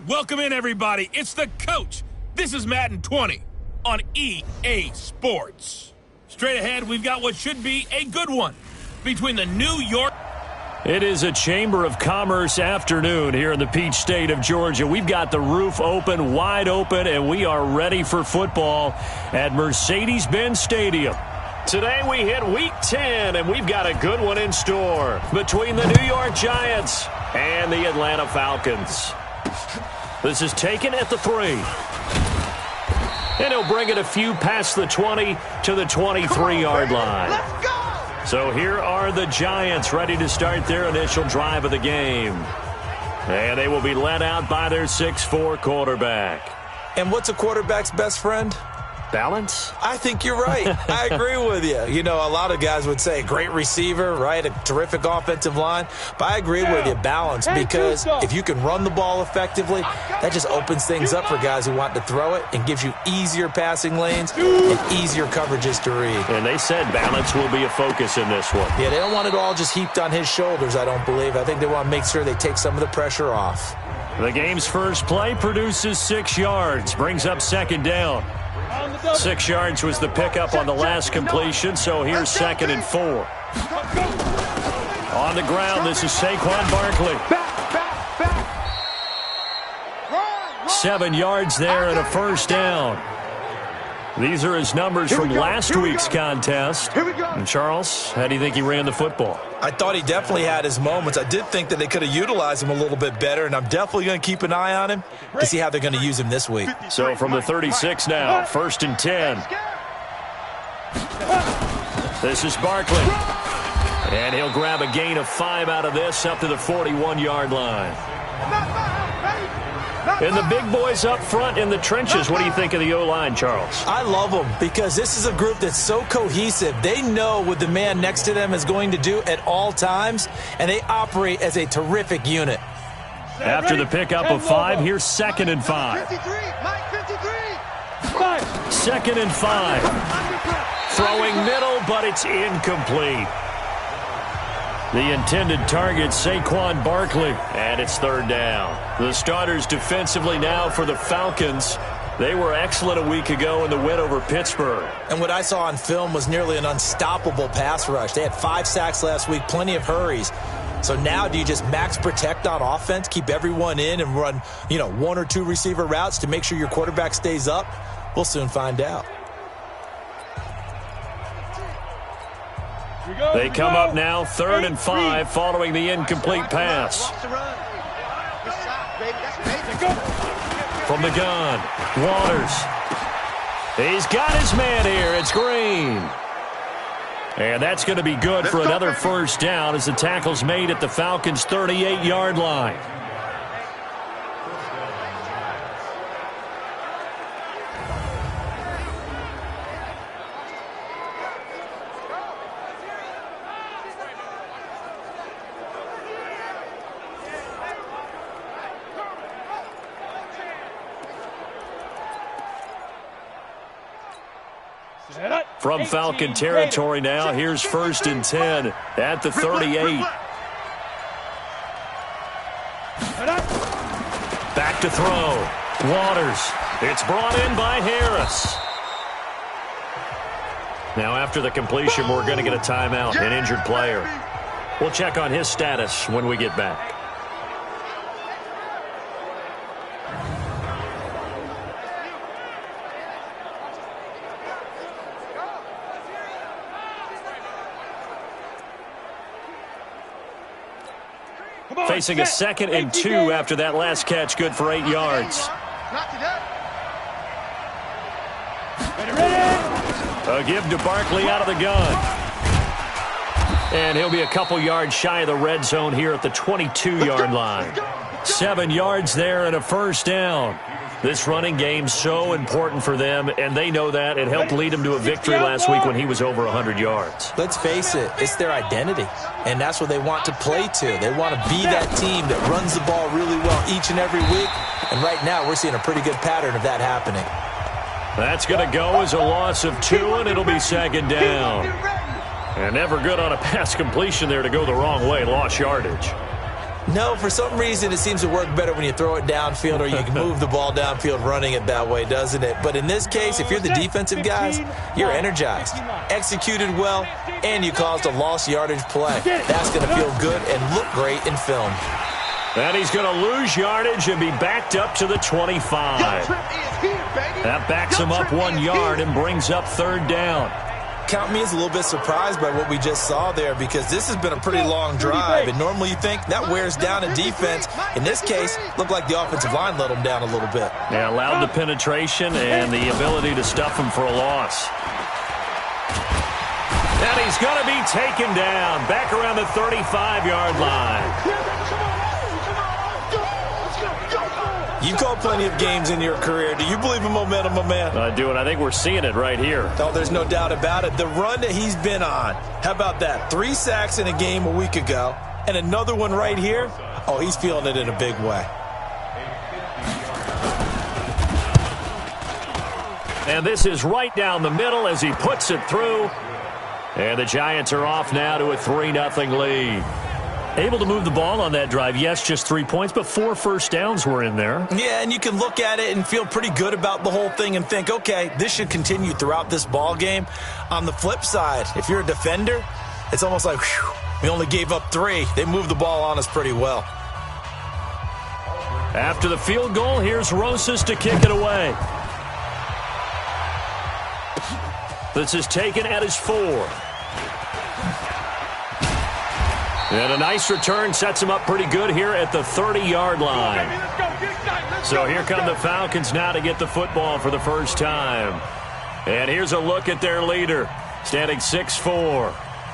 Welcome in, everybody. It's the coach. This is Madden 20 on EA Sports. Straight ahead, we've got what should be a good one between the New York... It is a Chamber of Commerce afternoon here in the Peach State of Georgia. We've got the roof open, wide open, and we are ready for football at Mercedes-Benz Stadium. Today we hit Week 10, and we've got a good one in store between the New York Giants and the Atlanta Falcons. This is taken at the 3. And he'll bring it a few past the 20 to the 23-yard line. Let's go! So here are the Giants ready to start their initial drive of the game. And they will be led out by their 6'4" quarterback. And what's a quarterback's best friend? Balance? I think you're right. I agree with you. You know, a lot of guys would say great receiver, right? A terrific offensive line. But I agree with you, balance, because if you can run the ball effectively, that just opens things up for guys who want to throw it and gives you easier passing lanes and easier coverages to read. And they said balance will be a focus in this one. Yeah, they don't want it all just heaped on his shoulders, I don't believe. I think they want to make sure they take some of the pressure off. The game's first play produces 6 yards, brings up second down. 6 yards was the pickup on the last completion, so here's 2nd and 4. On the ground, this is Saquon Barkley. 7 yards there and a first down. These are his numbers from last week's contest. And Charles, how do you think he ran the football? I thought he definitely had his moments. I did think that they could have utilized him a little bit better, and I'm definitely going to keep an eye on him to see how they're going to use him this week. So from the 36 now, 1st and 10. This is Barkley. And he'll grab a gain of 5 out of this up to the 41-yard line. And the big boys up front in the trenches. What do you think of the O-line, Charles? I love them because this is a group that's so cohesive. They know what the man next to them is going to do at all times, and they operate as a terrific unit. After the pickup of 5, here's 2nd and 5. 2nd and 5. Throwing middle, but it's incomplete. The intended target, Saquon Barkley, and it's 3rd down. The starters defensively now for the Falcons. They were excellent a week ago in the win over Pittsburgh. And what I saw on film was nearly an unstoppable pass rush. They had 5 sacks last week, plenty of hurries. So now do you just max protect on offense, keep everyone in and run, 1 or 2 receiver routes to make sure your quarterback stays up? We'll soon find out. They come up now 3rd and 5 following the incomplete pass. From the gun, Waters. He's got his man here. It's Green. And that's going to be good for another first down as the tackle's made at the Falcons' 38-yard line. From Falcon territory now, here's 1st and 10 at the 38. Back to throw. Waters. It's brought in by Harris. Now after the completion, we're going to get a timeout, an injured player. We'll check on his status when we get back. Facing a 2nd and 2 after that last catch, good for 8 yards. A give to Barkley out of the gun. And he'll be a couple yards shy of the red zone here at the 22-yard line. 7 yards there and a first down. This running game's so important for them, and they know that. It helped lead them to a victory last week when he was over 100 yards. Let's face it, it's their identity, and that's what they want to play to. They want to be that team that runs the ball really well each and every week, and right now we're seeing a pretty good pattern of that happening. That's going to go as a loss of 2, and it'll be 2nd down. And never good on a pass completion there to go the wrong way, lost yardage. No, for some reason it seems to work better when you throw it downfield or you can move the ball downfield running it that way, doesn't it? But in this case, if you're the defensive guys, you're energized, executed well, and you caused a lost yardage play. That's going to feel good and look great in film. And he's going to lose yardage and be backed up to the 25. That backs him up 1 yard and brings up third down. Count me as a little bit surprised by what we just saw there, because this has been a pretty long drive, and normally you think that wears down a defense. In this case, looked like the offensive line let them down a little bit. Yeah, allowed the penetration and the ability to stuff him for a loss. And he's going to be taken down back around the 35-yard line. You've called plenty of games in your career. Do you believe in momentum, my man? I do, and I think we're seeing it right here. Oh, there's no doubt about it. The run that he's been on, how about that? 3 sacks in a game a week ago, and another one right here. Oh, he's feeling it in a big way. And this is right down the middle as he puts it through. And the Giants are off now to a 3-0 lead. Able to move the ball on that drive. Yes, just 3 points, but 4 first downs were in there. Yeah, and you can look at it and feel pretty good about the whole thing and think, okay, this should continue throughout this ball game. On the flip side, if you're a defender, it's almost like, whew, we only gave up 3. They moved the ball on us pretty well. After the field goal, here's Rosas to kick it away. This is taken at his 4. And a nice return sets him up pretty good here at the 30-yard line. So here come the Falcons now to get the football for the first time. And here's a look at their leader, standing 6'4".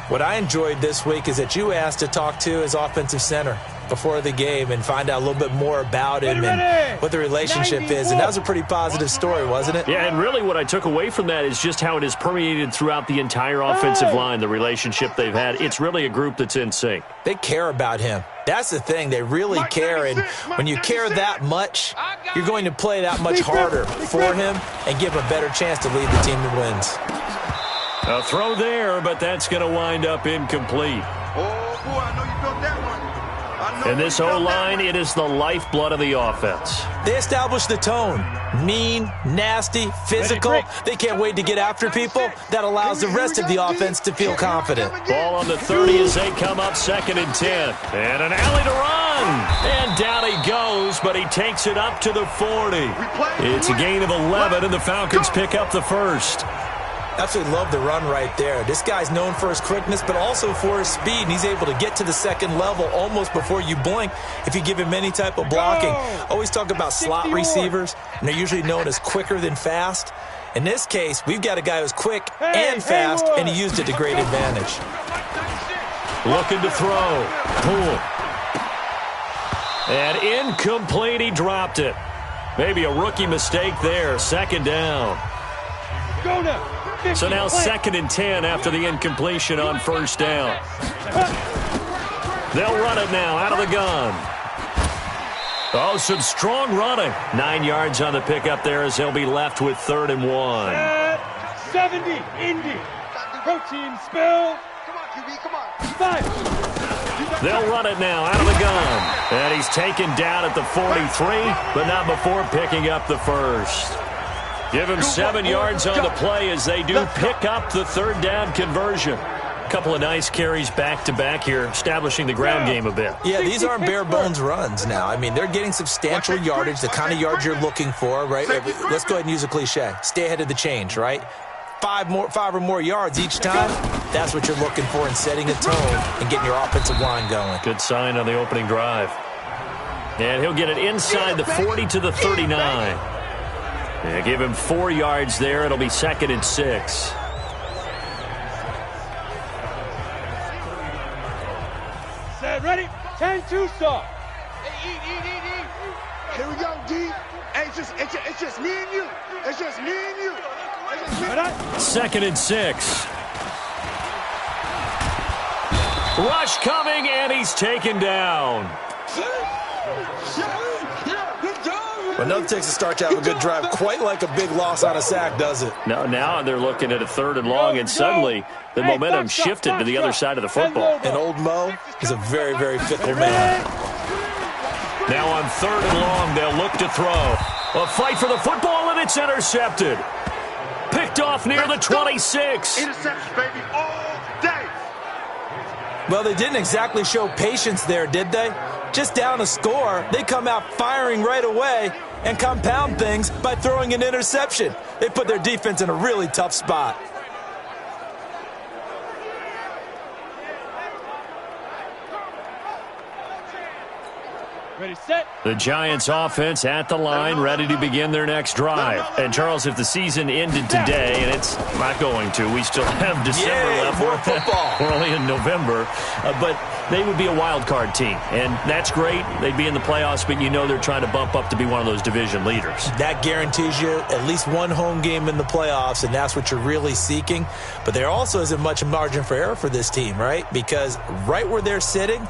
What I enjoyed this week is that you asked to talk to his offensive center before the game and find out a little bit more about him and what the relationship is. And that was a pretty positive story, wasn't it? Yeah, and really what I took away from that is just how it has permeated throughout the entire offensive line, the relationship they've had. It's really a group that's in sync. They care about him. That's the thing. They really care. And when you care that much, you're going to play that much harder for him and give him a better chance to lead the team that wins. A throw there, but that's going to wind up incomplete. Oh, boy, I know you felt that one. And this O-line, it is the lifeblood of the offense. They establish the tone. Mean, nasty, physical. They can't wait to get after people. That allows the rest of the offense to feel confident. Ball on the 30 as they come up 2nd and 10. And an alley to run. And down he goes, but he takes it up to the 40. It's a gain of 11, and the Falcons pick up the first. Absolutely love the run right there. This guy's known for his quickness, but also for his speed, and he's able to get to the second level almost before you blink if you give him any type of blocking. Always talk about slot receivers, and they're usually known as quicker than fast. In this case, we've got a guy who's quick and fast, and he used it to great advantage. Looking to throw. Pull. And incomplete, he dropped it. Maybe a rookie mistake there. 2nd down. Go now. So now 2nd and 10 after the incompletion on 1st down. They'll run it now out of the gun. Oh, some strong running. 9 yards on the pickup there as he'll be left with 3rd and 1. 70, Indy. Protein spill. Come on, QB, come on. 5. They'll run it now out of the gun. And he's taken down at the 43, but not before picking up the first. Give him 7 yards on the play as they do pick up the 3rd down conversion. A couple of nice carries back-to-back here, establishing the ground game a bit. Yeah, these aren't bare-bones runs now. I mean, they're getting substantial yardage, the kind of yards you're looking for, right? Let's go ahead and use a cliche. Stay ahead of the change, right? 5 or more yards each time, that's what you're looking for in setting a tone and getting your offensive line going. Good sign on the opening drive. And he'll get it inside the 40 to the 39. Yeah, give him 4 yards there. It'll be 2nd and 6. Set, ready? 10-2 stop. Hey, eat. Here we go, D. Hey, it's just me and you. It's just me and you. 2nd and 6. Rush coming, and he's taken down. But nothing takes a start to have a good drive. Quite like a big loss on a sack, does it? Now they're looking at a 3rd and long, and suddenly the momentum shifted to the other side of the football. And old Mo is a very, very fickle man. Now on 3rd and long, they'll look to throw. A fight for the football, and it's intercepted. Picked off near the 26. Interception, baby, all day. Well, they didn't exactly show patience there, did they? Just down a score, they come out firing right away and compound things by throwing an interception. They put their defense in a really tough spot. Ready, set. The Giants offense at the line, ready to begin their next drive. And, Charles, if the season ended today, and it's not going to, we still have December left. More football. We're only in November. But they would be a wild card team, and that's great. They'd be in the playoffs, but you know they're trying to bump up to be one of those division leaders. That guarantees you at least one home game in the playoffs, and that's what you're really seeking. But there also isn't much margin for error for this team, right? Because right where they're sitting,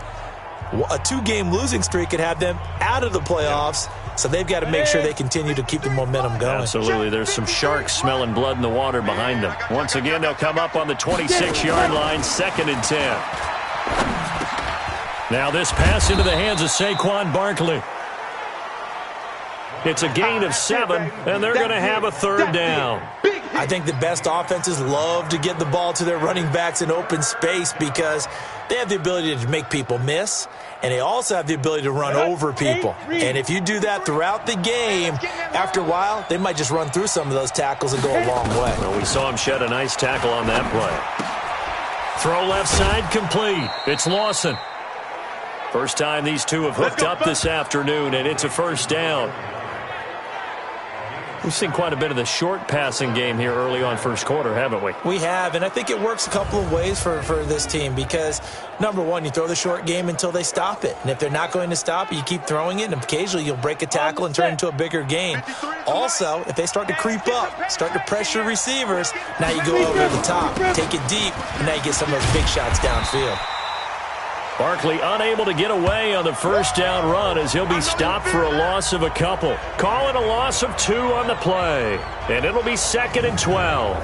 a 2-game losing streak could have them out of the playoffs, so they've got to make sure they continue to keep the momentum going. Absolutely. There's some sharks smelling blood in the water behind them. Once again, they'll come up on the 26-yard line, 2nd and 10. Now this pass into the hands of Saquon Barkley. It's a gain of 7, and they're going to have a 3rd down. I think the best offenses love to get the ball to their running backs in open space because they have the ability to make people miss, and they also have the ability to run over people. And if you do that throughout the game, after a while, they might just run through some of those tackles and go a long way. Well, we saw him shed a nice tackle on that play. Throw left side complete. It's Lawson. First time these two have hooked up this afternoon, and it's a 1st down. We've seen quite a bit of the short passing game here early on 1st quarter, haven't we? We have, and I think it works a couple of ways for this team because, number one, you throw the short game until they stop it. And if they're not going to stop it, you keep throwing it, and occasionally you'll break a tackle and turn it into a bigger gain. Also, if they start to creep up, start to pressure receivers, now you go over the top, take it deep, and now you get some of those big shots downfield. Barkley unable to get away on the 1st down run as he'll be stopped for a loss of a couple. Call it a loss of 2 on the play. And it'll be 2nd and 12.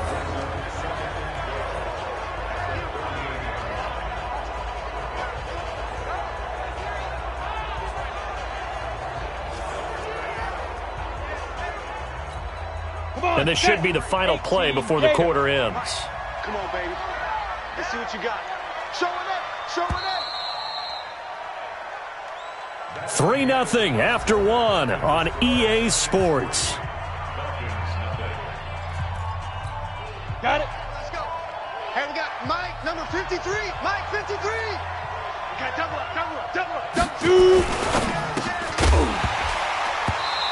And this should be the final play before the quarter ends. Come on, baby. Let's see what you got. Show it up. Show it up. 3-0 after 1 on EA Sports. Got it. Let's go. Hey, we got Mike, number 53. Mike, 53. Okay, double up. 2.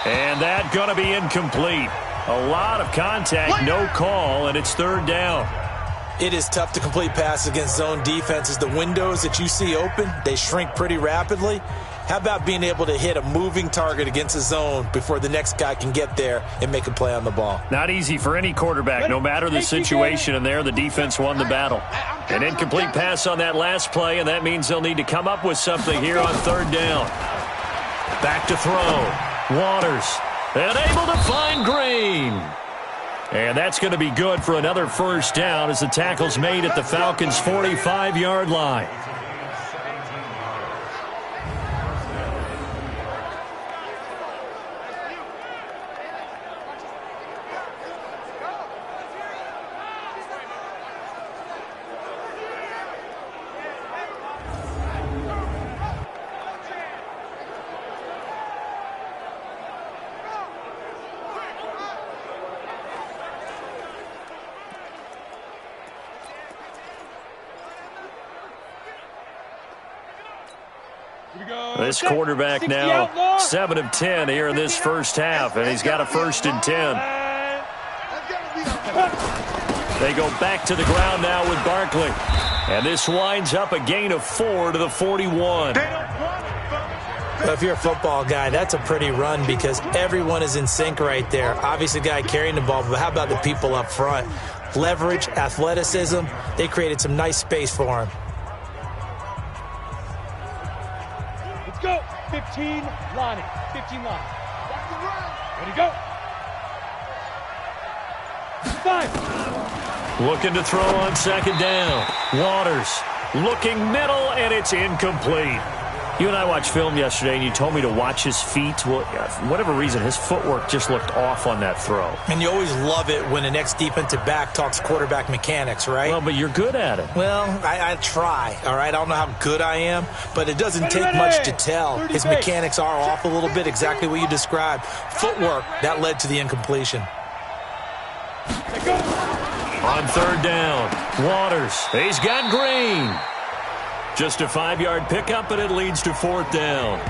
And that going to be incomplete. A lot of contact, no call, and it's 3rd down. It is tough to complete passes against zone defenses. The windows that you see open, they shrink pretty rapidly. How about being able to hit a moving target against a zone before the next guy can get there and make a play on the ball? Not easy for any quarterback, no matter the situation, and there the defense won the battle. An incomplete pass on that last play, and that means they'll need to come up with something here on 3rd down. Back to throw. Waters. And able to find Green. And that's going to be good for another 1st down as the tackle's made at the Falcons' 45-yard line. This quarterback now 7 of 10 here in this 1st half, and he's got a 1st and 10. They go back to the ground now with Barkley, and this winds up a gain of 4 to the 41. Well, if you're a football guy, that's a pretty run because everyone is in sync right there. Obviously, the guy carrying the ball, but how about the people up front? Leverage, athleticism, they created some nice space for him. Go. 15 line. 15 line. Ready, go. 5. Looking to throw on 2nd down. Waters looking middle, and it's incomplete. You and I watched film yesterday, and you told me to watch his feet. Well, for whatever reason, his footwork just looked off on that throw. And you always love it when an ex-defensive back talks quarterback mechanics, right? Well, but you're good at it. Well, I try, all right? I don't know how good I am, but it doesn't take much to tell. His mechanics are off a little bit, exactly what you described. Footwork, that led to the incompletion. On third down, Waters. He's got Green. Just a 5-yard pickup, and it leads to fourth down.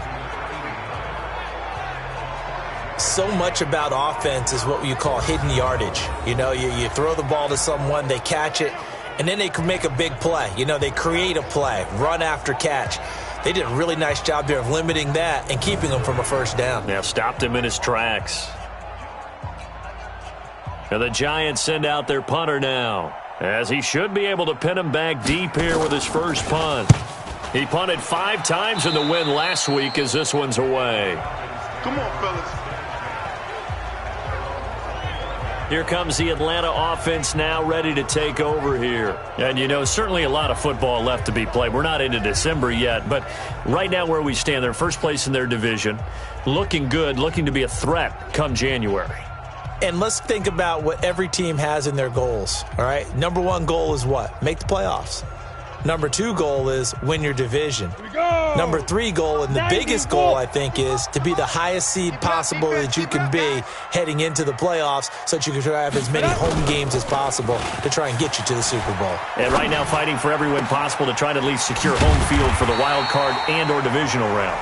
So much about offense is what you call hidden yardage. You know, you throw the ball to someone, they catch it, and then they can make a big play. You know, they create a play, run after catch. They did a really nice job there of limiting that and keeping him from a first down. Now stopped him in his tracks. And the Giants send out their punter now, as he should be able to pin him back deep here with his first punt. He punted 5 times in the win last week as this one's away. Come on, fellas. Here comes the Atlanta offense now ready to take over here. And, you know, certainly a lot of football left to be played. We're not into December yet, but right now where we stand, they're first place in their division, looking good, looking to be a threat come January. And let's think about what every team has in their goals, all right? Number 1 goal is what? Make the playoffs. Number 2 goal is win your division. Number 3 goal, and the biggest goal, I think, is to be the highest seed possible that you can be heading into the playoffs so that you can try to have as many home games as possible to try and get you to the Super Bowl. And right now fighting for every win possible to try to at least secure home field for the wild card and or divisional round.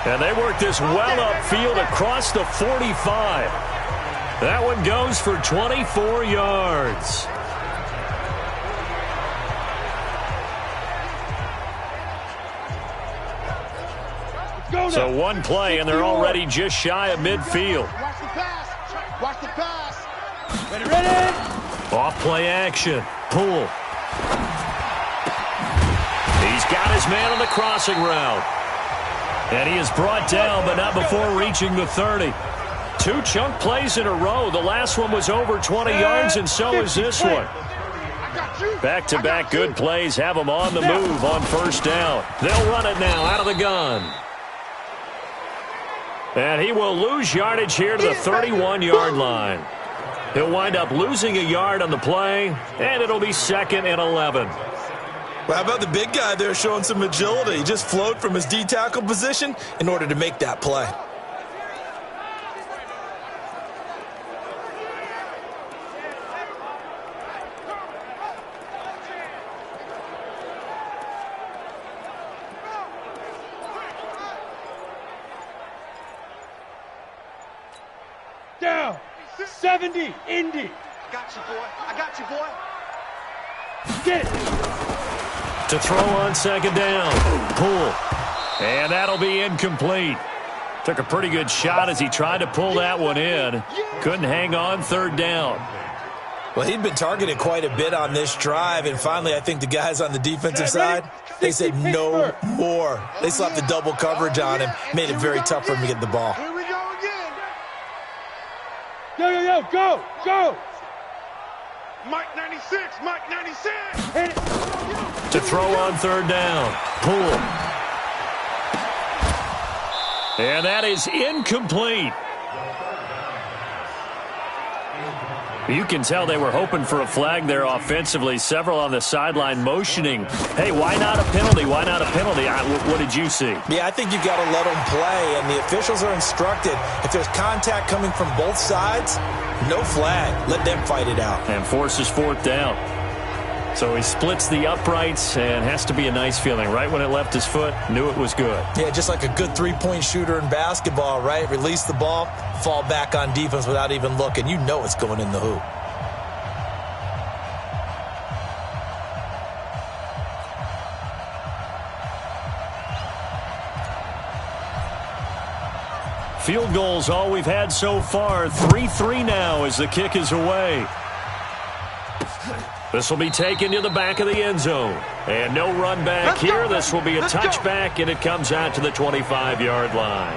And they work this well upfield across the 45. That one goes for 24 yards. So one play, and they're already just shy of midfield. Watch the pass. Watch the pass. Ready. Off play action. Poole. He's got his man on the crossing route. And he is brought down, but not before reaching the 30. 2 chunk plays in a row. The last one was over 20 yards, and so is this one. Back-to-back good plays have them on the move on first down. They'll run it now out of the gun. And he will lose yardage here to the 31-yard line. He'll wind up losing a yard on the play, and it'll be 2nd and 11. Well, how about the big guy there showing some agility? He just flowed from his D-tackle position in order to make that play. Down. 70. Indy. I got you, boy. I got you, boy. Get it. To throw on second down. Poole. And that'll be incomplete. Took a pretty good shot as he tried to pull that one in. Couldn't hang on third down. Well, he'd been targeted quite a bit on this drive, and finally I think the guys on the defensive side, they said no more. They slapped the double coverage on him, made it very tough for him to get the ball. Here we go again. Yo, go, go. Mike 96, Mike 96. Hit it. To throw on third down. Poole. And that is incomplete. You can tell they were hoping for a flag there offensively. Several on the sideline motioning. Hey, why not a penalty? Why not a penalty? What did you see? Yeah, I think you've got to let them play, and the officials are instructed. If there's contact coming from both sides, no flag. Let them fight it out. And forces fourth down. So he splits the uprights, and has to be a nice feeling. Right when it left his foot, knew it was good. Yeah, just like a good three-point shooter in basketball, right? Release the ball, fall back on defense without even looking. You know it's going in the hoop. Field goals all we've had so far. 3-3 now as the kick is away. This will be taken to the back of the end zone. And no run back here. This will be a touchback, and it comes out to the 25-yard line.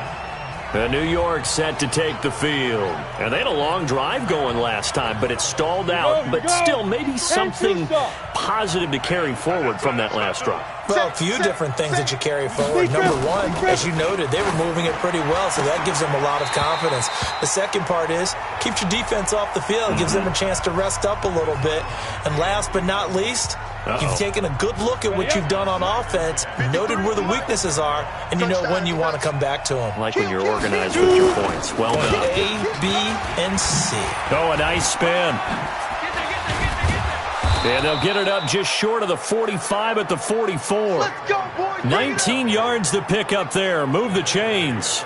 New York set to take the field. And they had a long drive going last time, but it stalled out. But still, maybe something positive to carry forward from that last drive. Well, a few different things that you carry forward. Number one, as you noted, they were moving it pretty well, so that gives them a lot of confidence. The second part is, keeps your defense off the field, gives them a chance to rest up a little bit. And last but not least, you've taken a good look at what you've done on offense, noted where the weaknesses are, and you know when you want to come back to them. Like when you're organized with your points. Well done. A, B, and C. Oh, a nice spin. And they'll get it up just short of the 45 at the 44. 19 yards to pick up there. Move the chains.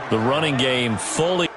The running game fully.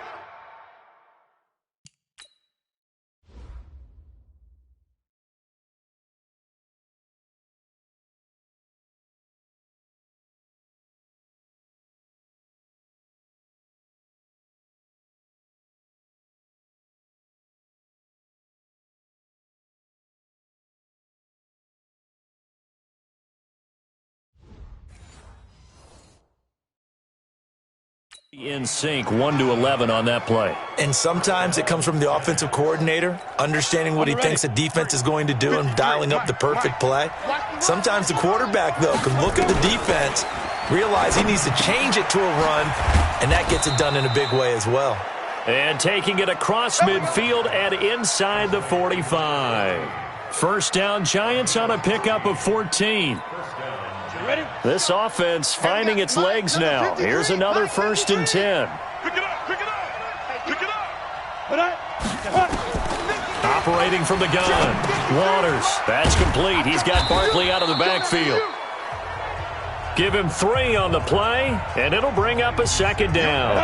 In sync, 1-11 on that play. And sometimes it comes from the offensive coordinator, understanding what he thinks the defense is going to do and dialing up the perfect play. Sometimes the quarterback, though, can look at the defense, realize he needs to change it to a run, and that gets it done in a big way as well. And taking it across midfield and inside the 45. First down, Giants on a pickup of 14. This offense finding its legs now. Here's another 1st and 10. Pick it up, pick it up, pick it up. Operating from the gun. Waters, that's complete. He's got Barkley out of the backfield. Give him 3 on the play, and it'll bring up a 2nd down.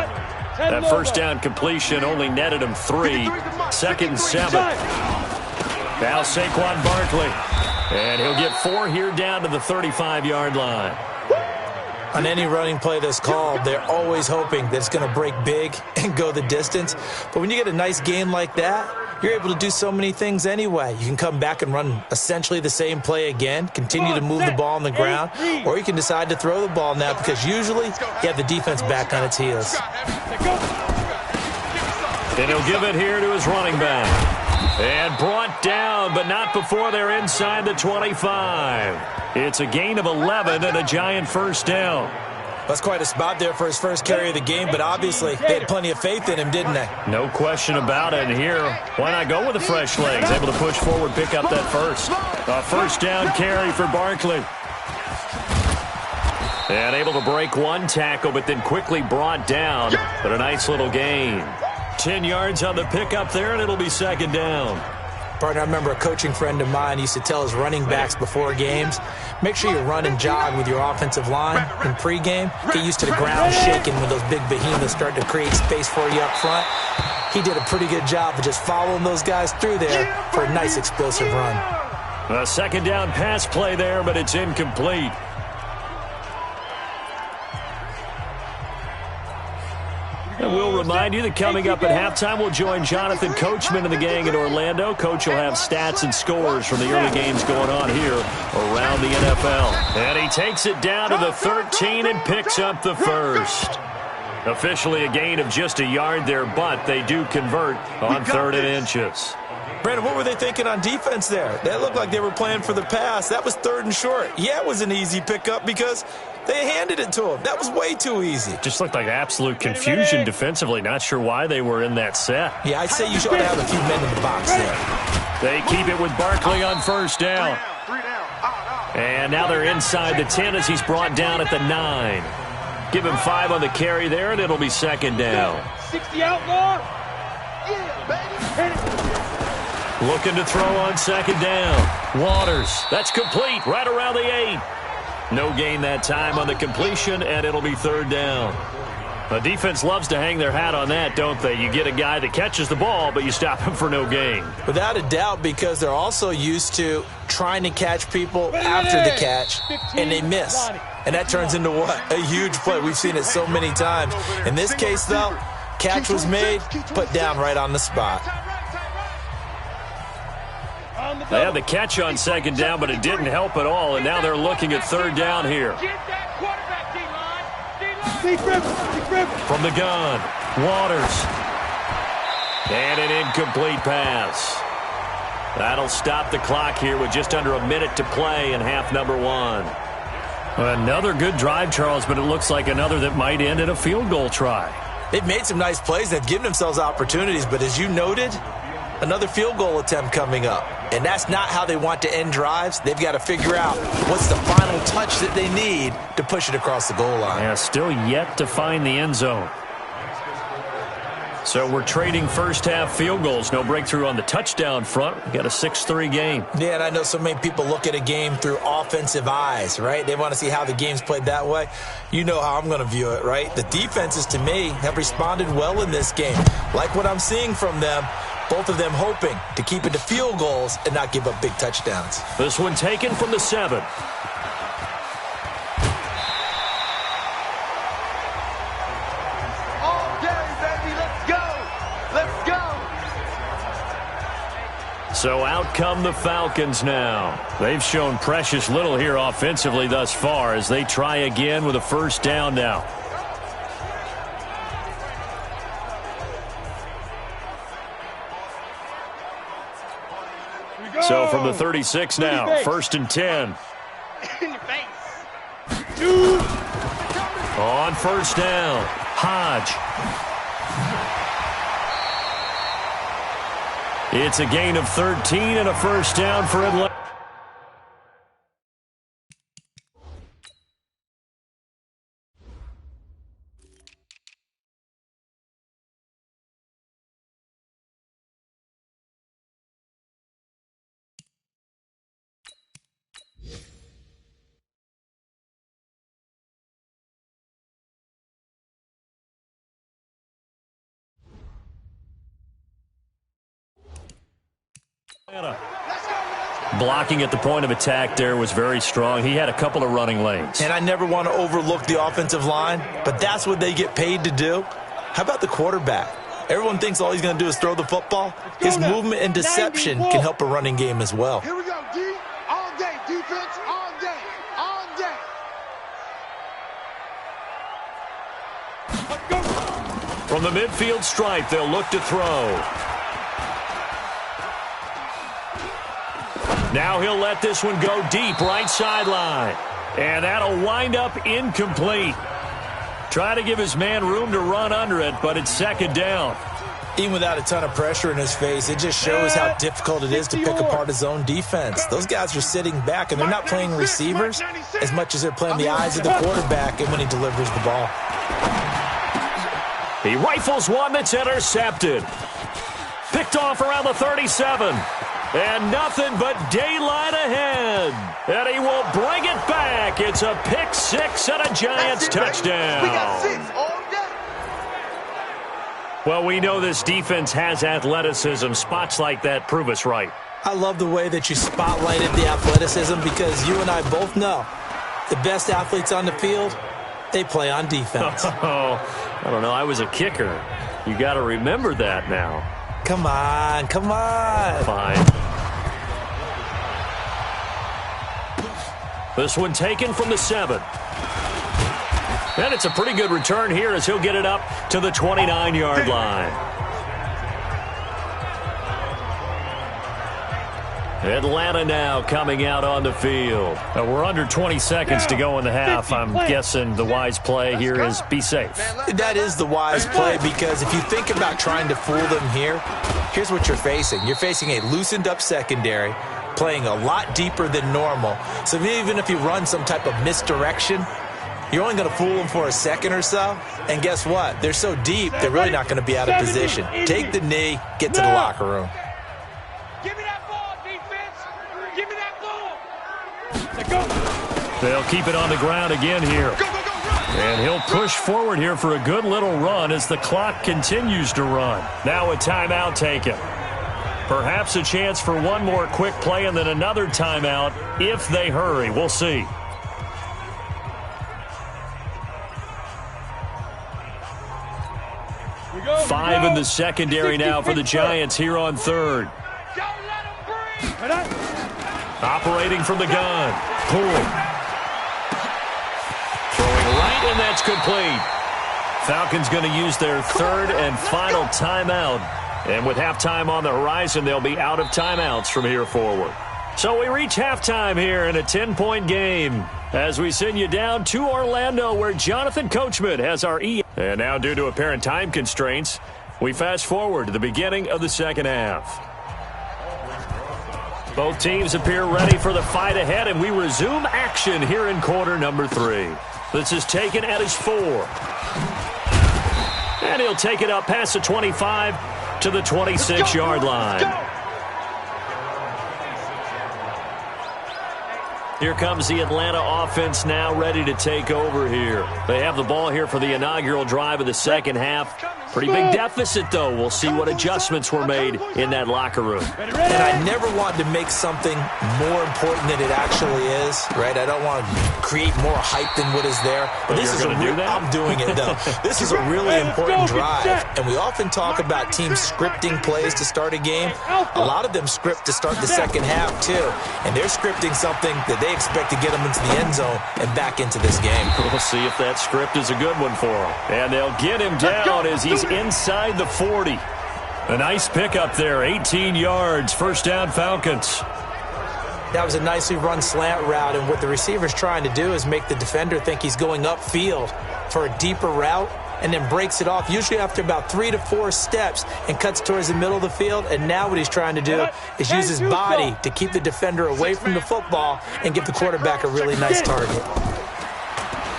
That first down completion only netted him 3. 2nd and 7. Now Saquon Barkley. And he'll get 4 here down to the 35-yard line. On any running play that's called, they're always hoping that it's going to break big and go the distance. But when you get a nice game like that, you're able to do so many things anyway. You can come back and run essentially the same play again, continue to move the ball on the ground, or you can decide to throw the ball now because usually you have the defense back on its heels. And he'll give it here to his running back. And brought down, but not before they're inside the 25. It's a gain of 11 and a Giant first down. That's quite a spot there for his first carry of the game, but obviously they had plenty of faith in him, didn't they? No question about it. And here, why not go with the fresh legs? Able to push forward, pick up that first. A first down carry for Barkley. And able to break 1 tackle, but then quickly brought down. But a nice little gain. 10 yards on the pickup there, and it'll be 2nd down. Partner, I remember a coaching friend of mine used to tell his running backs before games, make sure you run and jog with your offensive line in pregame. Get used to the ground shaking when those big behemoths start to create space for you up front. He did a pretty good job of just following those guys through there for a nice explosive run. A 2nd down pass play there, but it's incomplete. And we'll remind you that coming up at halftime, we'll join Jonathan Coachman and the gang in Orlando. Coach will have stats and scores from the early games going on here around the NFL. And he takes it down to the 13 and picks up the first. Officially a gain of just a yard there, but they do convert on 3rd and inches. Brandon, what were they thinking on defense there? They looked like they were playing for the pass. That was 3rd and short. Yeah, it was an easy pickup because they handed it to him. That was way too easy. Just looked like absolute confusion defensively. Not sure why they were in that set. Yeah, I'd say you should have a few men in the box there. They keep it with Barkley on first down. And now they're inside the 10 as he's brought down at the 9. Give him 5 on the carry there, and it'll be 2nd down. 60 outlaw. Yeah, baby. Looking to throw on 2nd down. Waters, that's complete, right around the 8. No gain that time on the completion, and it'll be 3rd down. The defense loves to hang their hat on that, don't they? You get a guy that catches the ball, but you stop him for no gain. Without a doubt, because they're also used to trying to catch people after the catch, and they miss. And that turns into what? A huge play. We've seen it so many times. In this case, though, catch was made, put down right on the spot. They had the catch on 2nd down, but it didn't help at all, and now they're looking at 3rd down here. From the gun, Waters. And an incomplete pass. That'll stop the clock here with just under a minute to play in half number one. Another good drive, Charles, but it looks like another that might end in a field goal try. They've made some nice plays. They've given themselves opportunities, but as you noted, another field goal attempt coming up. And that's not how they want to end drives. They've got to figure out what's the final touch that they need to push it across the goal line. Yeah, still yet to find the end zone. So we're trading first-half field goals. No breakthrough on the touchdown front. We got a 6-3 game. Yeah, and I know so many people look at a game through offensive eyes, right? They want to see how the game's played that way. You know how I'm going to view it, right? The defenses, to me, have responded well in this game. Like what I'm seeing from them, both of them hoping to keep it to field goals and not give up big touchdowns. This one taken from the 7. So out come the Falcons now. They've shown precious little here offensively thus far as they try again with a first down now. So from the 36 now, 1st and 10. In your face. On first down, Hodge. It's a gain of 13 and a first down for Atlanta. Blocking at the point of attack there was very strong. He had a couple of running lanes. And I never want to overlook the offensive line, but that's what they get paid to do. How about the quarterback? Everyone thinks all he's going to do is throw the football. His movement and deception can help a running game as well. Here we go, D. All day, defense, all day, all day. Let's go. From the midfield stripe, they'll look to throw. Now he'll let this one go deep, right sideline. And that'll wind up incomplete. Try to give his man room to run under it, but it's second down. Even without a ton of pressure in his face, it just shows how difficult it is to pick apart his own defense. Those guys are sitting back, and they're not playing receivers as much as they're playing the eyes of the quarterback and when he delivers the ball. He rifles one that's intercepted. Picked off around the 37. And nothing but daylight ahead. And he will bring it back. It's a pick six and a Giants touchdown. We got 6 all day. Well, we know this defense has athleticism. Spots like that prove us right. I love the way that you spotlighted the athleticism because you and I both know the best athletes on the field, they play on defense. Oh, I don't know. I was a kicker. You got to remember that now. Come on, come on. Fine. This one taken from the 7. And it's a pretty good return here as he'll get it up to the 29-yard line. Atlanta now coming out on the field. We're under 20 seconds to go in the half. I'm guessing the wise play here is be safe. That is the wise play because if you think about trying to fool them here, here's what you're facing. You're facing a loosened up secondary, playing a lot deeper than normal. So even if you run some type of misdirection, you're only going to fool them for a second or so. And guess what? They're so deep, they're really not going to be out of position. Take the knee, get to the locker room. Give me that ball, defense. Give me that ball. Let's go. They'll keep it on the ground again here. Go, go, go, run. And he'll push forward here for a good little run as the clock continues to run. Now a timeout taken. Perhaps a chance for one more quick play and then another timeout if they hurry. We'll see. Five in the secondary now for the Giants here on third. Don't let him breathe. Operating from the gun. Pull. Throwing right and that's complete. Falcons going to use their third and final timeout. And with halftime on the horizon, they'll be out of timeouts from here forward. So we reach halftime here in a 10-point game as we send you down to Orlando where Jonathan Coachman has our E. And now due to apparent time constraints, we fast forward to the beginning of the second half. Both teams appear ready for the fight ahead, and we resume action here in quarter number 3. This is taken at his 4. And he'll take it up past the 25 to the 26-yard line. Here comes the Atlanta offense now ready to take over here. They have the ball here for the inaugural drive of the second half. Pretty big deficit, though. We'll see what adjustments were made in that locker room. And I never want to make something more important than it actually is, right? I don't want to create more hype than what is there. But this is I'm doing it, though. This is a really important drive. And we often talk about teams scripting plays to start a game. A lot of them script to start the second half, too. And they're scripting something that they expect to get them into the end zone and back into this game. We'll see if that script is a good one for them. And they'll get him down as he's inside the 40. A nice pickup there, 18 yards, first down Falcons. That was a nicely run slant route, and what the receiver's trying to do is make the defender think he's going upfield for a deeper route and then breaks it off, usually after about 3 to 4 steps, and cuts towards the middle of the field. And now what he's trying to do is use his body to keep the defender away from the football and give the quarterback a really nice target.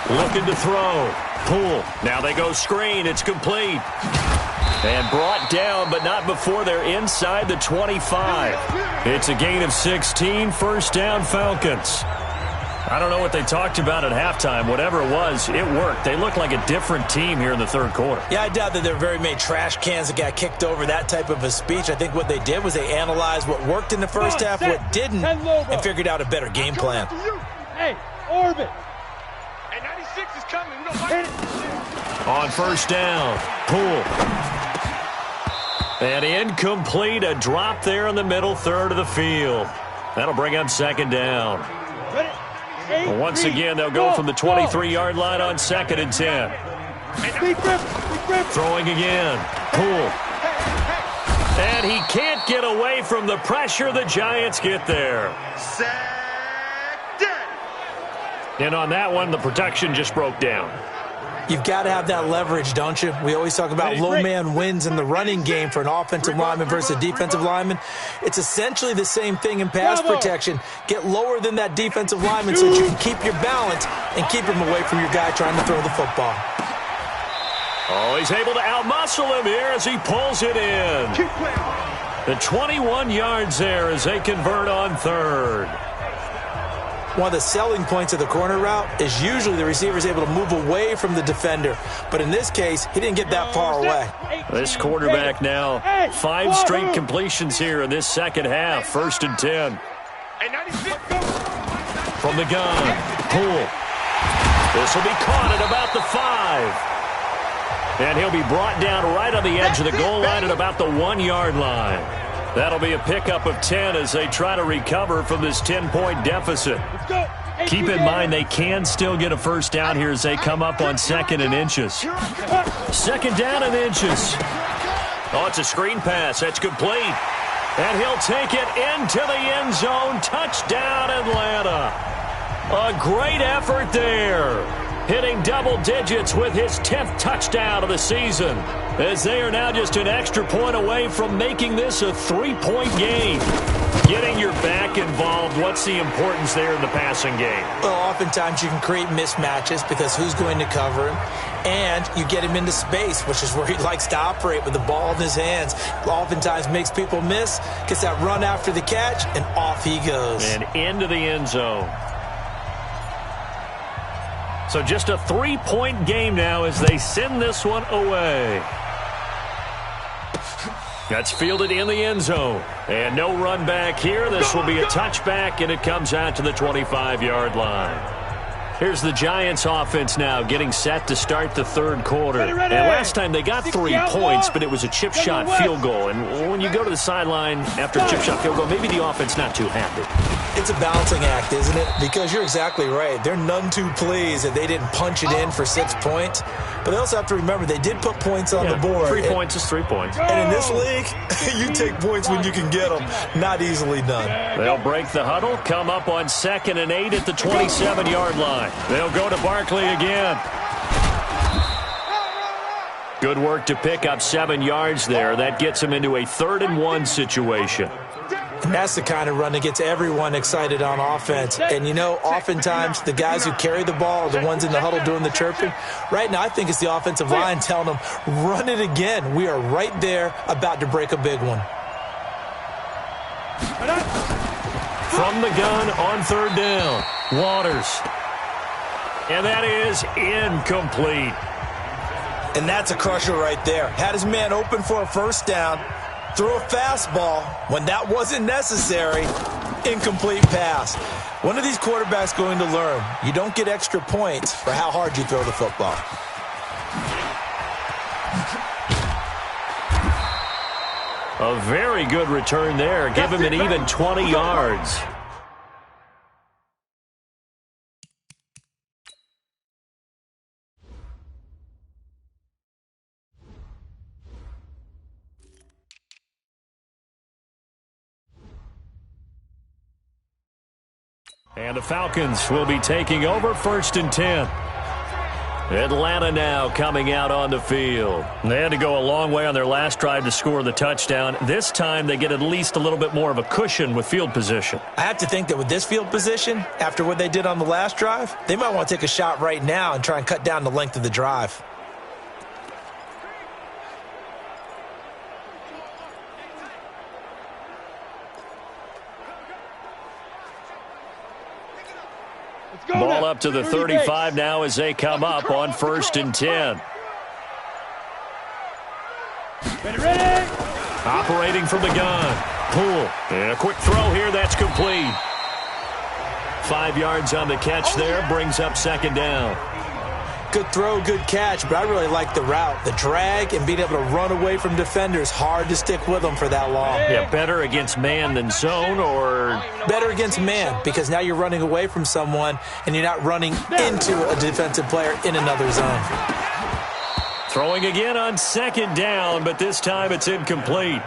Looking to throw. Pull. Now they go screen. It's complete. And brought down, but not before they're inside the 25. It's a gain of 16, first down Falcons. I don't know what they talked about at halftime. Whatever it was, it worked. They look like a different team here in the third quarter. Yeah, I doubt that there were very many trash cans that got kicked over, that type of a speech. I think what they did was they analyzed what worked in the first half, what didn't, and figured out a better game plan. Hey, orbit. Hey, 96 is coming. We don't fight it. On first down, Poole. And incomplete, a drop there in the middle third of the field. That'll bring up second down. Once again, they'll go from the 23-yard line on second and 10. Throwing again. Poole. And he can't get away from the pressure. The Giants get there. And on that one, the protection just broke down. You've got to have that leverage, don't you? We always talk about low man wins in the running game for an offensive lineman versus a defensive lineman. It's essentially the same thing in pass protection. Get lower than that defensive lineman so that you can keep your balance and keep him away from your guy trying to throw the football. Oh, he's able to outmuscle him here as he pulls it in. The 21 yards there as they convert on third. One of the selling points of the corner route is usually the receiver is able to move away from the defender. But in this case, he didn't get that far away. This quarterback now, 5 straight completions here in this second half. First and 10. From the gun, Poole. This will be caught at about the 5. And he'll be brought down right on the edge of the goal line at about the 1-yard line. That'll be a pickup of 10 as they try to recover from this 10-point deficit. Keep in mind they can still get a first down here as they come up on second and inches. Second down and inches. Oh, it's a screen pass. That's complete. And he'll take it into the end zone. Touchdown, Atlanta. A great effort there. Hitting double digits with his 10th touchdown of the season, as they are now just an extra point away from making this a 3-point game. Getting your back involved, what's the importance there in the passing game? Well, oftentimes you can create mismatches because who's going to cover him? And you get him into space, which is where he likes to operate with the ball in his hands. Oftentimes makes people miss, gets that run after the catch, and off he goes. And into the end zone. So just a 3-point game now as they send this one away. That's fielded in the end zone. And no run back here. This will be a touchback, and it comes out to the 25-yard line. Here's the Giants offense now getting set to start the third quarter. And last time they got 3 points, but it was a chip shot field goal. And when you go to the sideline after a chip shot field goal, maybe the offense not too happy. It's a balancing act, isn't it? Because you're exactly right. They're none too pleased that they didn't punch it in for 6 points. But they also have to remember they did put points on the board. 3 points is 3 points. And in this league, you take points when you can get them. Not easily done. They'll break the huddle, come up on 2nd and 8 at the 27-yard line. They'll go to Barkley again. Good work to pick up 7 yards there. That gets them into a 3rd and 1 situation. And that's the kind of run that gets everyone excited on offense. And, you know, oftentimes the guys who carry the ball are the ones in the huddle doing the chirping. Right now, I think it's the offensive line telling them, run it again. We are right there about to break a big one. From the gun on 3rd down, Waters. And that is incomplete. And that's a crusher right there. Had his man open for a 1st down, threw a fastball when that wasn't necessary, incomplete pass. One of these quarterbacks going to learn, you don't get extra points for how hard you throw the football. A very good return there. Give him an even 20 yards. And the Falcons will be taking over 1st and 10. Atlanta now coming out on the field. They had to go a long way on their last drive to score the touchdown. This time they get at least a little bit more of a cushion with field position. I have to think that with this field position, after what they did on the last drive, they might want to take a shot right now and try and cut down the length of the drive. Ball up to the 35 now as they come up on 1st and 10. Ready. Operating from the gun. Poole. And a quick throw here. That's complete. 5 yards on the catch there. Brings up 2nd down. Good throw, good catch, but I really like the route. The drag and being able to run away from defenders, hard to stick with them for that long. Yeah, better against man than zone, or? Better against man, because now you're running away from someone and you're not running into a defensive player in another zone. Throwing again on 2nd down, but this time it's incomplete.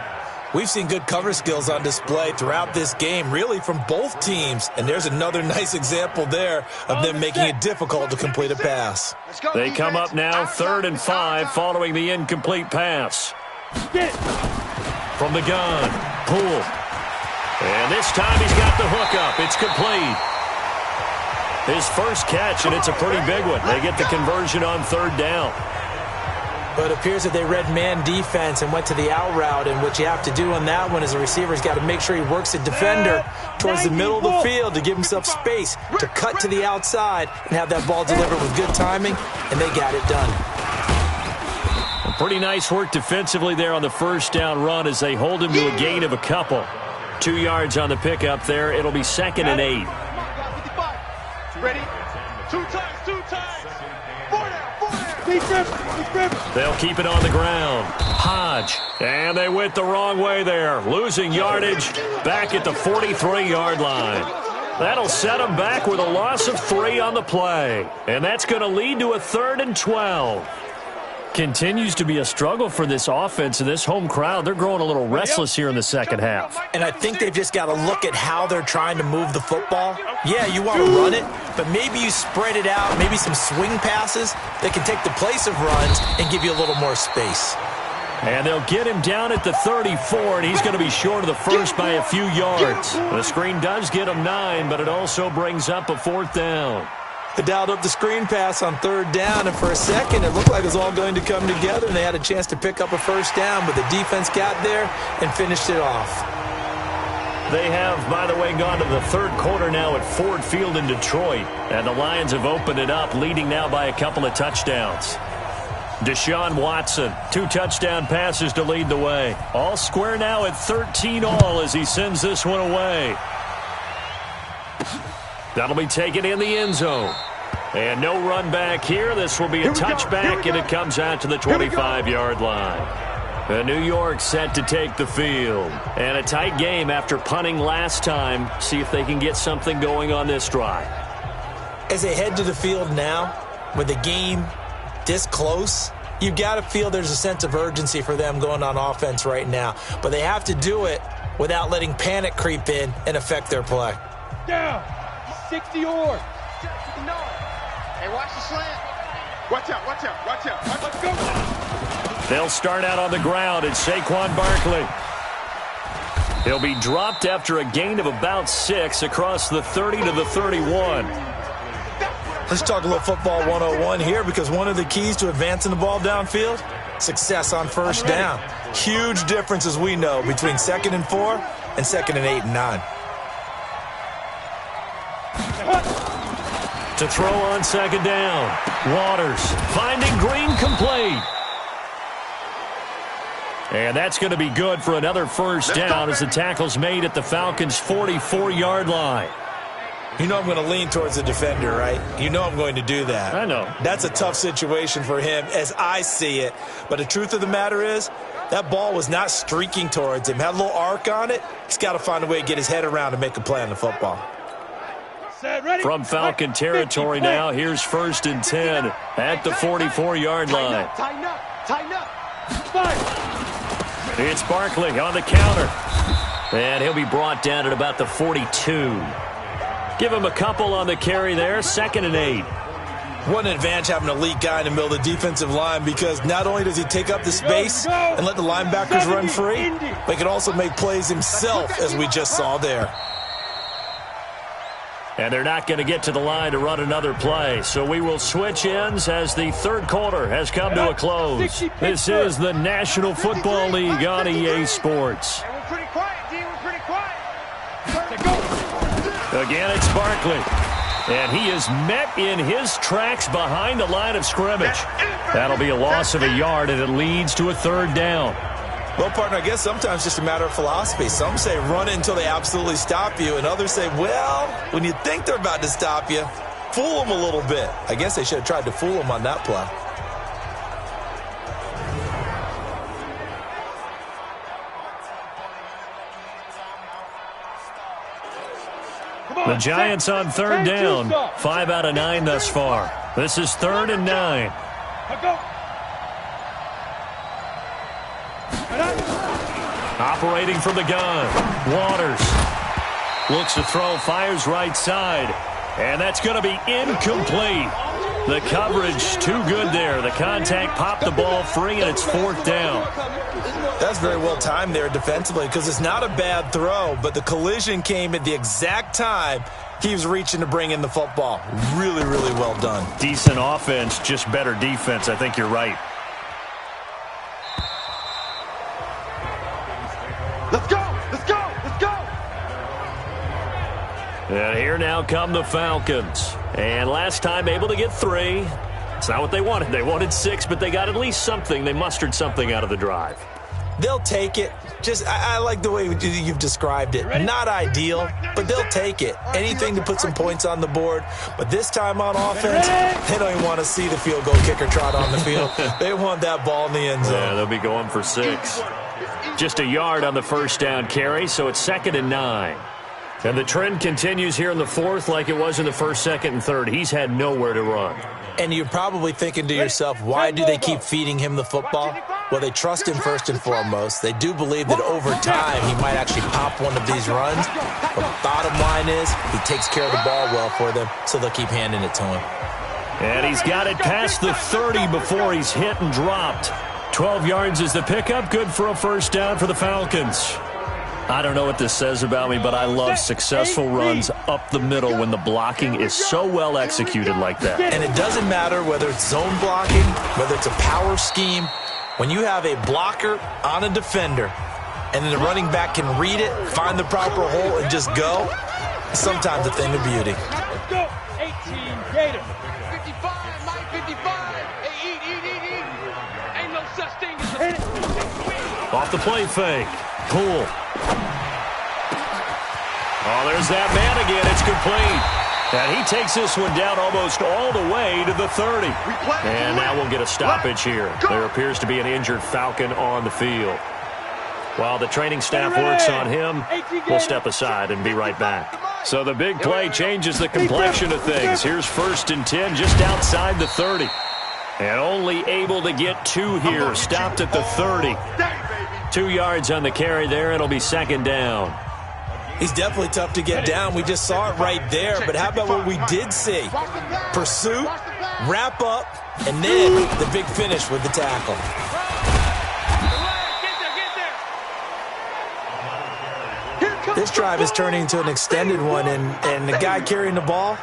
We've seen good cover skills on display throughout this game, really from both teams. And there's another nice example there of them making it difficult to complete a pass. They come up now 3rd and 5 following the incomplete pass. From the gun, Poole. And this time he's got the hook up. It's complete. His first catch, and it's a pretty big one. They get the conversion on 3rd down. But it appears that they read man defense and went to the out route, and what you have to do on that one is the receiver's got to make sure he works the defender towards the middle of the field to give himself space to cut to the outside and have that ball delivered with good timing, and they got it done. Pretty nice work defensively there on the 1st down run as they hold him to a gain of a couple. 2 yards on the pickup there. It'll be 2nd and 8. Ready? 2 times, 2 times. 4 down. They'll keep it on the ground. Hodge. And they went the wrong way there. Losing yardage back at the 43-yard line. That'll set them back with a loss of 3 on the play. And that's going to lead to a 3rd and 12. Continues to be a struggle for this offense and this home crowd. They're growing a little restless here in the second half. And I think they've just got to look at how they're trying to move the football. Yeah, you want to run it, but maybe you spread it out, maybe some swing passes that can take the place of runs and give you a little more space. And they'll get him down at the 34, and he's going to be short of the first by a few yards. The screen does get him 9, but it also brings up a 4th down. They dialed up the screen pass on 3rd down, and for a second it looked like it was all going to come together, and they had a chance to pick up a 1st down, but the defense got there and finished it off. They have, by the way, gone to the 3rd quarter now at Ford Field in Detroit, and the Lions have opened it up, leading now by a couple of touchdowns. Deshaun Watson, 2 touchdown passes to lead the way. All square now at 13 all as he sends this one away. That'll be taken in the end zone. And no run back here. This will be a touchback, and it comes out to the 25-yard line. The New York set to take the field. And a tight game after punting last time. See if they can get something going on this drive. As they head to the field now, with the game this close, you've got to feel there's a sense of urgency for them going on offense right now. But they have to do it without letting panic creep in and affect their play. Down. 60 yards. Hey, watch the slant. Watch out, watch out, watch out. Let's go. They'll start out on the ground. It's Saquon Barkley. He'll be dropped after a gain of about 6 across the 30 to the 31. Let's talk a little football 101 here, because one of the keys to advancing the ball downfield, success on first down. Huge difference, as we know, between 2nd and 4 and 2nd and 8 and 9. To throw on 2nd down. Waters finding Green complete. And that's going to be good for another first down as the tackle's made at the Falcons' 44-yard line. You know I'm going to lean towards the defender, right? You know I'm going to do that. I know. That's a tough situation for him as I see it. But the truth of the matter is, that ball was not streaking towards him. Had a little arc on it. He's got to find a way to get his head around and make a play on the football. From Falcon territory now, here's 1st and 10 at the 44-yard line. Tighten up, tighten up. It's Barkley on the counter. And he'll be brought down at about the 42. Give him a couple on the carry there, 2nd and 8. What an advantage having an elite guy in the middle of the defensive line, because not only does he take up the space and let the linebackers run free, but he can also make plays himself, as we just saw there. And they're not going to get to the line to run another play. So we will switch ends as the third quarter has come to a close. This is the National Football League on EA Sports. Hey, we're pretty quiet, D. We're pretty quiet. Again, it's Barkley. And he is met in his tracks behind the line of scrimmage. That'll be a loss of a yard, and it leads to a 3rd down. Well, partner, I guess sometimes it's just a matter of philosophy. Some say run it until they absolutely stop you, and others say, well, when you think they're about to stop you, fool them a little bit. I guess they should have tried to fool them on that play. The Giants on 3rd down. 5 out of 9 thus far. This is 3rd and 9. Operating from the gun. Waters looks to throw, fires right side. And that's going to be incomplete. The coverage too good there. The contact popped the ball free, and it's 4th down. That's very well timed there defensively, because it's not a bad throw, but the collision came at the exact time he was reaching to bring in the football. Really, really well done. Decent offense, just better defense. I think you're right. Let's go, let's go, let's go. And here now come the Falcons. And last time able to get 3. It's not what they wanted. They wanted 6, but they got at least something. They mustered something out of the drive. They'll take it. I like the way you've described it. Not ideal, but they'll take it. Anything to put some points on the board. But this time on offense, they don't even want to see the field goal kicker trot on the field. They want that ball in the end zone. Yeah, they'll be going for 6. Just a yard on the first down carry, so it's 2nd and 9. And the trend continues here in the 4th like it was in the 1st, 2nd, and 3rd. He's had nowhere to run. And you're probably thinking to yourself, why do they keep feeding him the football? Well, they trust him first and foremost. They do believe that over time he might actually pop one of these runs. But bottom line is he takes care of the ball well for them, so they'll keep handing it to him. And he's got it past the 30 before he's hit and dropped. 12 yards is the pickup. Good for a first down for the Falcons. I don't know what this says about me, but I love successful runs up the middle when the blocking is so well executed like that. And it doesn't matter whether it's zone blocking, whether it's a power scheme. When you have a blocker on a defender and then the running back can read it, find the proper hole, and just go, it's sometimes a thing of beauty. Let's go. 18, Gator. 55, Mike 55. Hey, eat. Ain't no such thing as a... Off the play fake. Poole. Oh, there's that man again. It's complete. And he takes this one down almost all the way to the 30. And now we'll get a stoppage here. There appears to be an injured Falcon on the field. While the training staff works on him, we'll step aside and be right back. So the big play changes the complexion of things. Here's 1st and 10 just outside the 30. And only able to get 2 here. Stopped at the 30. 2 yards on the carry there. It'll be 2nd down. He's definitely tough to get down. We just saw it right there. But how about what we did see? Pursuit, wrap up, and then the big finish with the tackle. This drive is turning into an extended one, and the guy carrying the ball,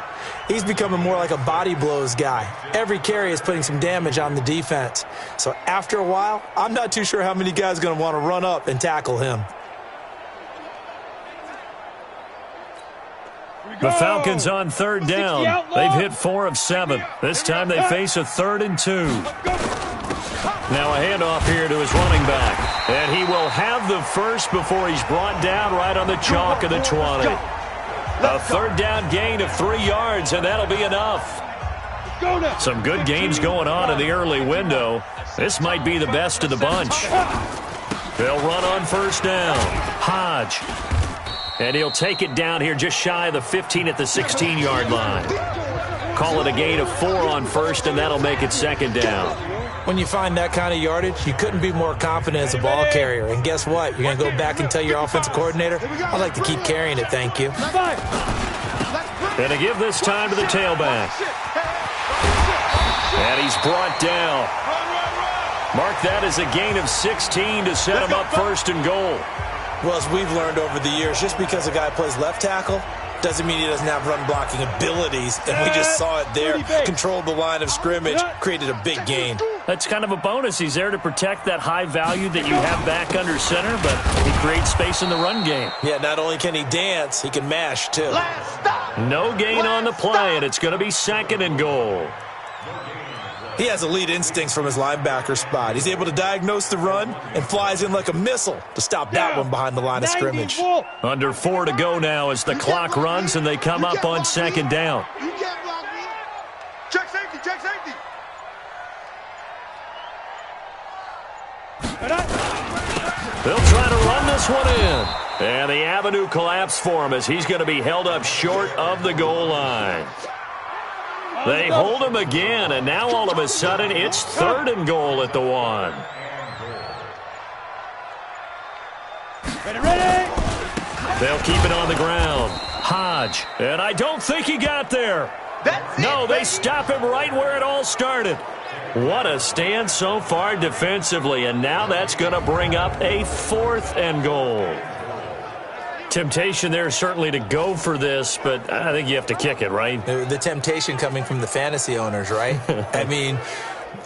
he's becoming more like a body blows guy. Every carry is putting some damage on the defense. So after a while, I'm not too sure how many guys are going to want to run up and tackle him. The Falcons on 3rd down. They've hit 4 of 7. This time they face a 3rd and 2. Now a handoff here to his running back. And he will have the first before he's brought down right on the chalk of the 20. A 3rd down gain of 3 yards, and that'll be enough. Some good games going on in the early window. This might be the best of the bunch. They'll run on 1st down. Hodge. And he'll take it down here just shy of the 15 at the 16-yard line. Call it a gain of 4 on 1st, and that'll make it 2nd down. When you find that kind of yardage, you couldn't be more confident as a ball carrier. And guess what? You're going to go back and tell your offensive coordinator, I'd like to keep carrying it, thank you. And to give this time to the tailback. And he's brought down. Mark that as a gain of 16 to set him up 1st and goal. Well, as we've learned over the years, just because a guy plays left tackle doesn't mean he doesn't have run-blocking abilities. And we just saw it there. Controlled the line of scrimmage, created a big gain. That's kind of a bonus. He's there to protect that high value that you have back under center, but he creates space in the run game. Yeah, not only can he dance, he can mash, too. No gain on the play, and it's going to be 2nd and goal. He has elite instincts from his linebacker spot. He's able to diagnose the run and flies in like a missile to stop that one behind the line of scrimmage. Under 4 to go now as the clock runs and they come up on 2nd down. Check safety, check safety. They'll try to run this one in. And the avenue collapsed for him as he's going to be held up short of the goal line. They hold him again, and now all of a sudden it's 3rd and goal at the 1. They'll keep it on the ground. Hodge, and I don't think he got there. No, they stop him right where it all started. What a stand so far defensively, and now that's going to bring up a 4th and goal. Temptation there certainly to go for this, but I think you have to kick it, right? The temptation coming from the fantasy owners, right? I mean,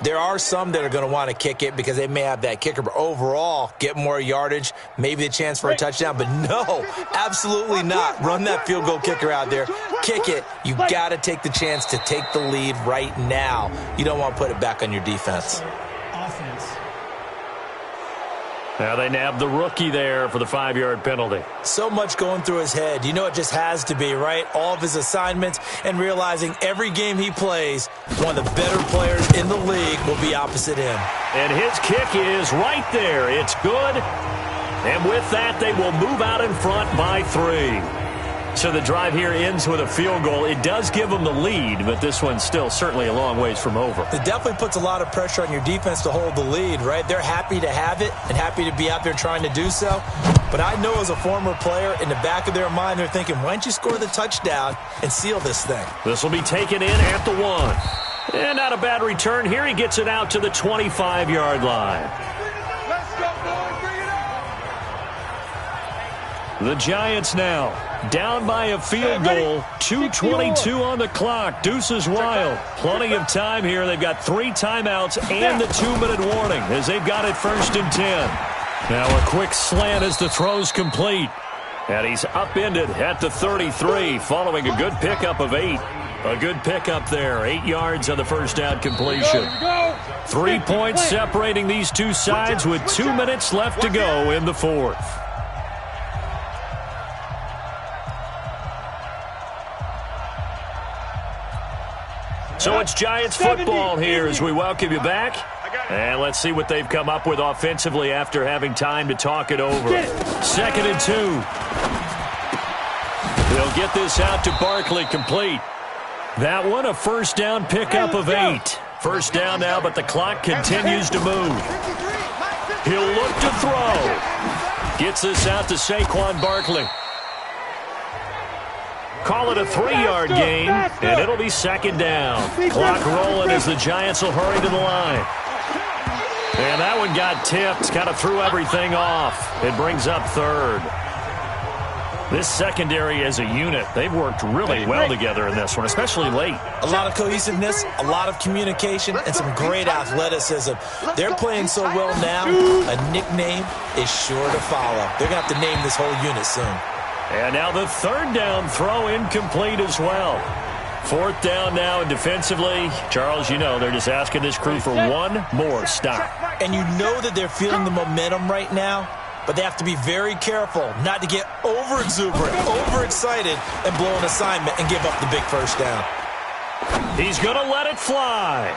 there are some that are going to want to kick it because they may have that kicker, but overall, get more yardage, maybe a chance for a touchdown. But no, absolutely not. Run that field goal kicker out there. Kick it. You've got to take the chance to take the lead right now. You don't want to put it back on your defense. Now they nabbed the rookie there for the 5-yard penalty. So much going through his head. You know it just has to be, right? All of his assignments and realizing every game he plays, one of the better players in the league will be opposite him. And his kick is right there. It's good. And with that, they will move out in front by 3. So the drive here ends with a field goal. It does give them the lead, but this one's still certainly a long ways from over. It definitely puts a lot of pressure on your defense to hold the lead, right? They're happy to have it and happy to be out there trying to do so. But I know as a former player, in the back of their mind, they're thinking, why don't you score the touchdown and seal this thing? This will be taken in at the 1. And not a bad return here. He gets it out to the 25-yard line. Let's go, boys. Bring it up. The Giants now down by a field goal. 2:22 on the clock. Deuces wild. Plenty of time here. They've got 3 timeouts and the 2-minute warning as they've got it 1st and 10. Now a quick slant as the throw's complete. And he's upended at the 33 following a good pickup of 8. A good pickup there. 8 yards on the first down completion. 3 points separating these two sides with 2 minutes left to go in the 4th. So it's Giants football here as we welcome you back. And let's see what they've come up with offensively after having time to talk it over. 2nd and 2. They'll get this out to Barkley, complete. That one a first down pickup of 8. First down now, but the clock continues to move. He'll look to throw. Gets this out to Saquon Barkley. Call it a 3-yard gain, and it'll be 2nd down. Clock rolling as the Giants will hurry to the line. And that one got tipped, kind of threw everything off. It brings up 3rd. This secondary as a unit, they've worked really well together in this one, especially late. A lot of cohesiveness, a lot of communication, and some great athleticism. They're playing so well now, a nickname is sure to follow. They're going to have to name this whole unit soon. And now the 3rd down throw incomplete as well. 4th down now, and defensively, Charles, you know, they're just asking this crew for one more stop. And you know that they're feeling the momentum right now, but they have to be very careful not to get over-exuberant, overexcited, and blow an assignment and give up the big first down. He's going to let it fly.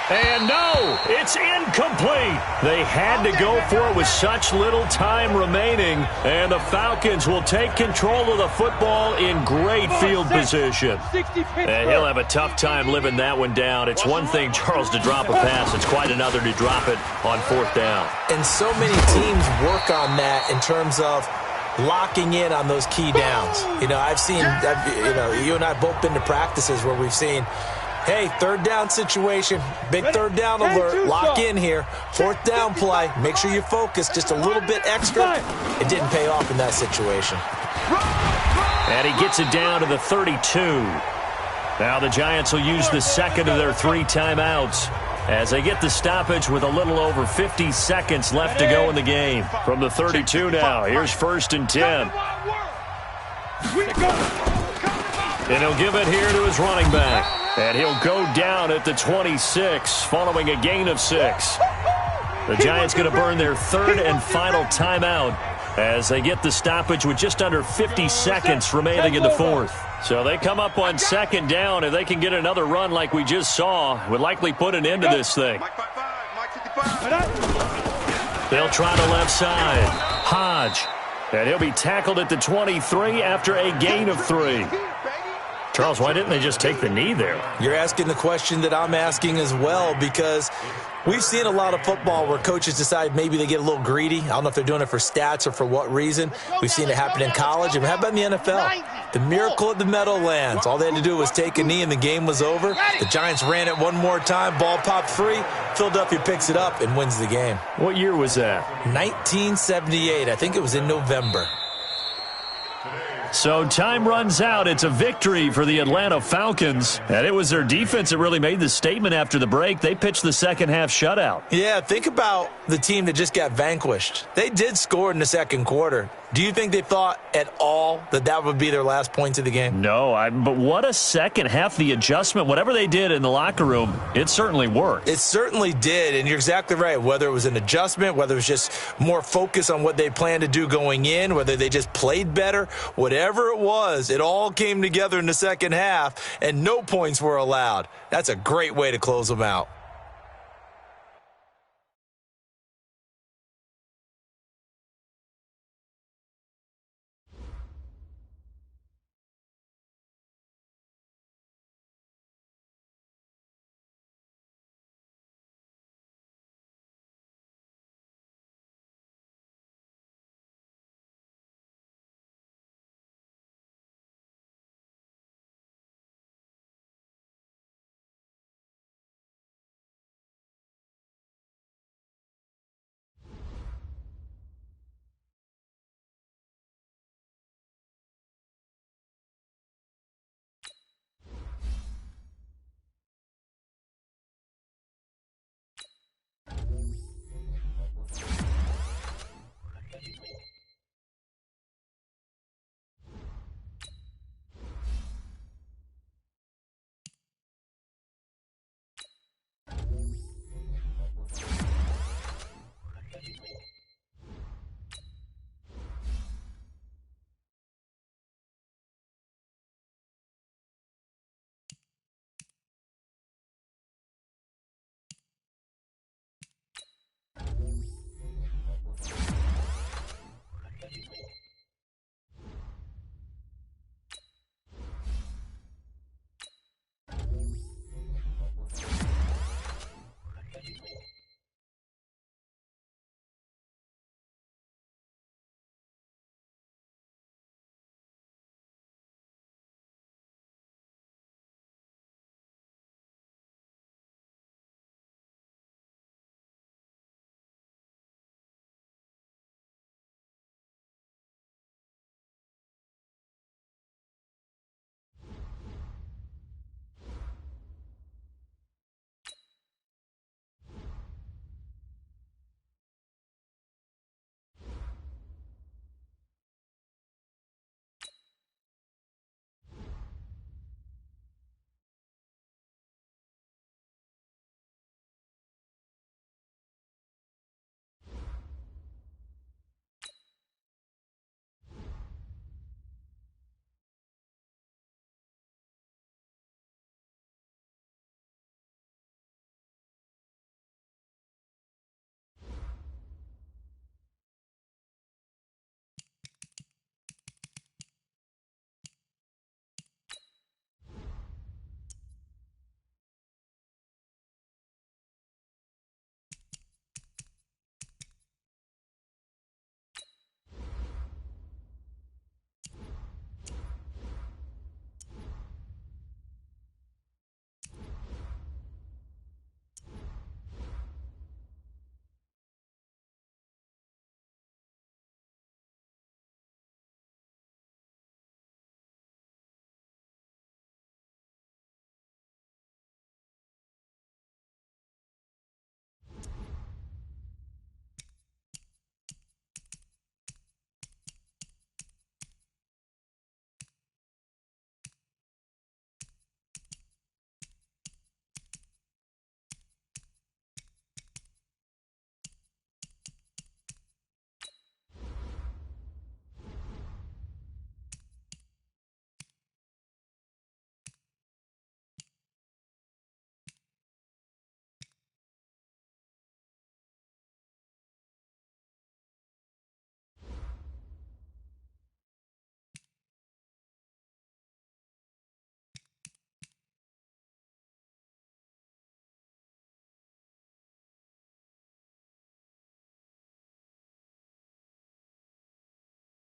And no, it's incomplete. They had to go for it with such little time remaining, and the Falcons will take control of the football in great field position. And he'll have a tough time living that one down. It's one thing, Charles, to drop a pass. It's quite another to drop it on 4th down. And so many teams work on that in terms of locking in on those key downs. You know, you and I have both been to practices where we've seen, hey, 3rd down situation, big 3rd down alert, lock in here. 4th down play, make sure you focus just a little bit extra. It didn't pay off in that situation. And he gets it down to the 32. Now the Giants will use the 2nd of their 3 timeouts as they get the stoppage with a little over 50 seconds left to go in the game. From the 32 now, here's 1st and 10. And he'll give it here to his running back. And he'll go down at the 26 following a gain of 6. The Giants going to burn their 3rd and final timeout as they get the stoppage with just under 50 seconds remaining in the 4th. So they come up on 2nd down. If they can get another run like we just saw, would likely put an end to this thing. They'll try the left side. Hodge. And he'll be tackled at the 23 after a gain of 3. Charles, why didn't they just take the knee there? You're asking the question that I'm asking as well, because we've seen a lot of football where coaches decide maybe they get a little greedy. I don't know if they're doing it for stats or for what reason. We've seen it happen in college. And how about in the NFL? The miracle at the Meadowlands. All they had to do was take a knee and the game was over. The Giants ran it one more time. Ball popped free. Philadelphia picks it up and wins the game. What year was that? 1978. I think it was in November. So time runs out. It's a victory for the Atlanta Falcons. And it was their defense that really made the statement after the break. They pitched the second half shutout. Yeah, think about the team that just got vanquished. They did score in the second quarter. Do you think they thought at all that that would be their last points of the game? No, but what a second half. The adjustment, whatever they did in the locker room, it certainly worked. It certainly did, and you're exactly right. Whether it was an adjustment, whether it was just more focus on what they planned to do going in, whether they just played better, whatever it was, it all came together in the second half, and no points were allowed. That's a great way to close them out.